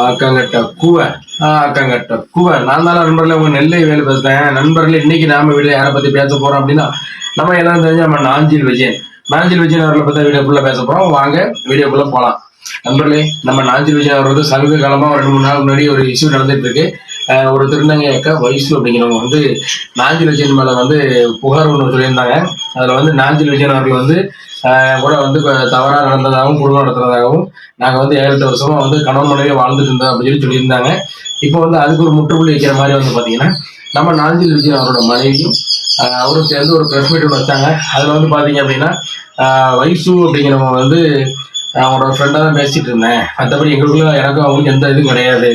ஆக்கங்கட்ட கூவ நான் தான் நண்பர்களே உங்க நெல்லை வேலை பேசுறேன். நண்பர்களே, இன்னைக்கு நாம வீடியோ யாரை பத்தி பேச போறோம் அப்படின்னா, நம்ம எல்லாம் தெரிஞ்ச நம்ம நாஞ்சில் விஜயன் அவர்களை பத்தி வீடியோக்குள்ள பேச போறோம். வாங்க வீடியோக்குள்ள போலாம். நண்பர்களே, நம்ம நாஞ்சில் விஜயன் அவர் வந்து சமீப காலமா 2-3 நாள் முன்னாடி ஒரு இஷ்யூ நடந்துட்டு இருக்கு. ஒரு திருநங்கை அக்கா வைசு அப்படிங்கிறவங்க வந்து நாஞ்சில் விஜயன் மேல வந்து புகார் ஒன்று சொல்லியிருந்தாங்க. அதுல வந்து நாஞ்சில் விஜயன் அவர்கள் வந்து கூட வந்து தவறா நடந்ததாகவும் குடும்பம் நடத்துறதாகவும் நாங்க வந்து 7-8 வருஷமா வந்து கணவன் மனைவியை வாழ்ந்துட்டு இருந்தோம் அப்படின்னு சொல்லியிருந்தாங்க. இப்போ வந்து அதுக்கு ஒரு முற்றுப்புள்ளி வைக்கிற மாதிரி வந்து பாத்தீங்கன்னா, நம்ம நாஞ்சில் விஜயன் அவரோட மனைவியும் அவரும் சேர்ந்து ஒரு பிரஸ் மீட் ஒன்று வச்சாங்க. அதுல வந்து பாத்தீங்க அப்படின்னா, வைசு அப்படிங்கிறவங்க வந்து அவங்களோட ஃப்ரெண்டா தான் பேசிட்டு இருந்தேன், மற்றபடி எங்களுக்குள்ள எனக்கும் அவங்களுக்கு எந்த இதுவும் கிடையாது.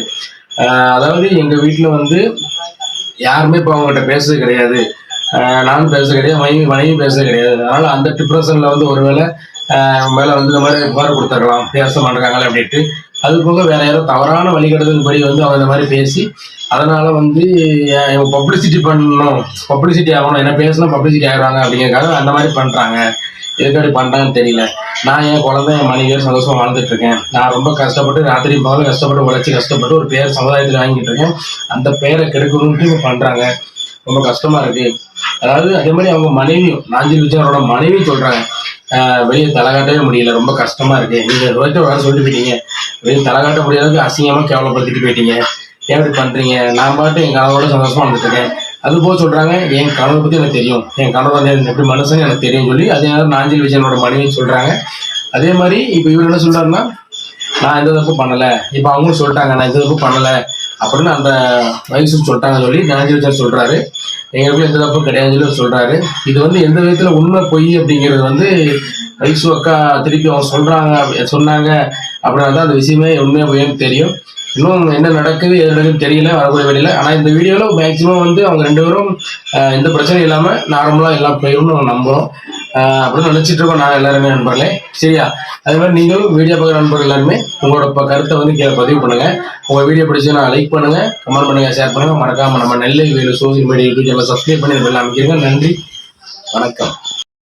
அதாவது எங்க வீட்டுல வந்து யாருமே இப்போ அவங்ககிட்ட பேசுறது கிடையாது, நானும் பேசுறது கிடையாது, மனைவி பேசுறது கிடையாது. அதனால அந்த டிப்ரெஷன்ல வந்து ஒருவேளை மேல வந்து இந்த மாதிரி புகார் கொடுத்துருக்கலாம், பேச மாட்டேங்காங்களே அப்படின்ட்டு. அது போக வேற யாரோ தவறான வழிகடத்தின் படி வந்து அவங்க இந்த மாதிரி பேசி அதனால வந்து பப்ளிசிட்டி பண்ணணும், பப்ளிசிட்டி ஆகணும், என்ன பேசணும் பப்ளிசிட்டி ஆகிடுவாங்க அப்படிங்கிறதுக்காக அந்த மாதிரி பண்றாங்க. எதுக்கு அப்படி பண்றாங்கன்னு தெரியல. நான் என் குழந்தை என் மனைவியோட சந்தோஷமா வாழ்ந்துட்டு இருக்கேன். நான் ரொம்ப கஷ்டப்பட்டு ராத்திரி பகலும் கஷ்டப்பட்டு உழைச்சி கஷ்டப்பட்டு ஒரு பேர் சமுதாயத்தில் வாங்கிட்டு இருக்கேன். அந்த பேரை கெடுக்கணும்ட்டு பண்றாங்க. ரொம்ப கஷ்டமா இருக்கு. அதாவது அதே மாதிரி அவங்க மனைவியும், நாஞ்சில் விஜயனோட மனைவியும் சொல்றாங்க, வெளியே தலைகாட்டவே முடியல, ரொம்ப கஷ்டமா இருக்கு. நீங்க வர சொல்லிட்டு போயிட்டீங்க, வெளியே தலைகாட்ட முடியாததுக்கு அசிங்கமா கேவலப்படுத்திட்டு போயிட்டீங்க, ஏன் இப்படி பண்றீங்க? நான் பாட்டு என் கணவரோட சந்தோஷமா வந்துட்டு இருக்கேன். அது போக சொல்றாங்க, என் கணவரை பத்தி எனக்கு தெரியும், என் கணவர் வந்து எப்படி மனுஷன் எனக்கு தெரியும் சொல்லி அதே நேரம் நாஞ்சில் விஜயனோட மனைவி சொல்றாங்க. அதே மாதிரி இப்ப இவர் என்ன சொல்றாருன்னா, நான் எந்த தப்பு பண்ணல, இப்ப அவங்களும் சொல்லிட்டாங்க நான் எந்த தப்பு பண்ணல அப்படின்னு அந்த வயசு சொல்லிட்டாங்க சொல்லி நாஞ்சில் விஜயன் சொல்றாரு. எங்களுக்குள்ள எந்த தப்பும் கிடையாதுன்னு சொல்லி சொல்றாரு. இது வந்து எந்த விதத்துல உண்மை பொய் அப்படிங்கிறது வந்து வைசு அக்கா திருப்பி அவங்க சொன்னாங்க அப்படின்னா தான் அந்த விஷயமே உண்மையா பொய்ன்னு தெரியும். இன்னும் என்ன நடக்குது எது நடக்குதுன்னு தெரியல வரக்கூடிய வெளியில. ஆனா இந்த வீடியோல மேக்சிமம் வந்து அவங்க 2 பேரும் எந்த பிரச்சனையும் இல்லாம நார்மலா எல்லாம் போயிடும் நம்ம நம்புறோம். அப்படின்னு நினைச்சிட்டு இருக்கோம் நாங்க எல்லாருமே நண்பர்களே. சரியா? அதே மாதிரி நீங்களும் வீடியோ பார்க்குற நண்பர்கள் எல்லாருமே உங்களோட கருத்தை வந்து கீழே பதிவு பண்ணுங்க. உங்க வீடியோ பிடிச்சதுன்னா லைக் பண்ணுங்க, கமெண்ட் பண்ணுங்க, ஷேர் பண்ணுங்க. மறக்காம நம்ம Nellai Velu social media YouTube channel subscribe பண்ணி அமைக்கிறீங்க. நன்றி, வணக்கம்.